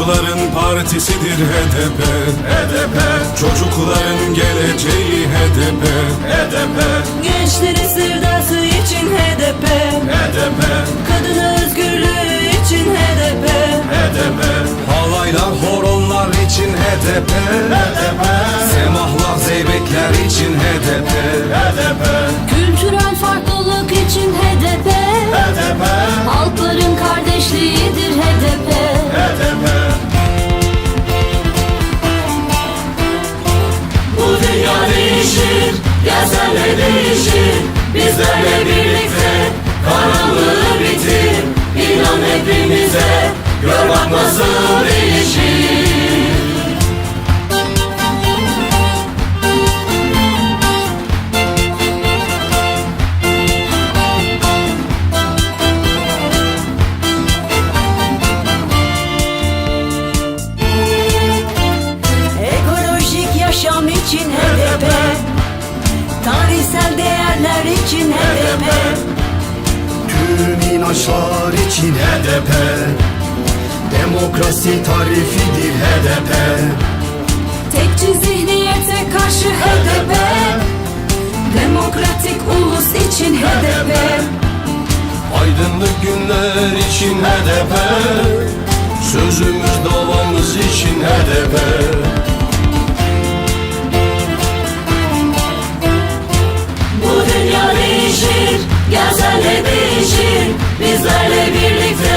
Çocukların partisidir HDP. HDP. Çocukların geleceği HDP. HDP. Gençlerin sevdası için HDP. HDP. Kadın özgürlüğü için HDP. HDP. Halaylar, horonlar için HDP. HDP. Semahlar, zeybekler için HDP. HDP. Kültürel farklılık için HDP. HDP. Halkların kardeşliğidir HDP. HDP. Bu dünya değişir, gel senle değişir. Bizlerle birlikte karanlığı bitir. İnan hepimize, gör bak nasıl değişir. Ekolojik yaşam için HDP. Tarihsel değerler için HDP. Tüm inançlar için HDP. Demokrasi tarifidir HDP. Tekçi zihniyete karşı HDP. Demokratik ulus için HDP. Aydınlık günler için HDP. Sözümüz davamız için HDP. Bu dünya değişir, gel senle değişir. Bizlerle birlikte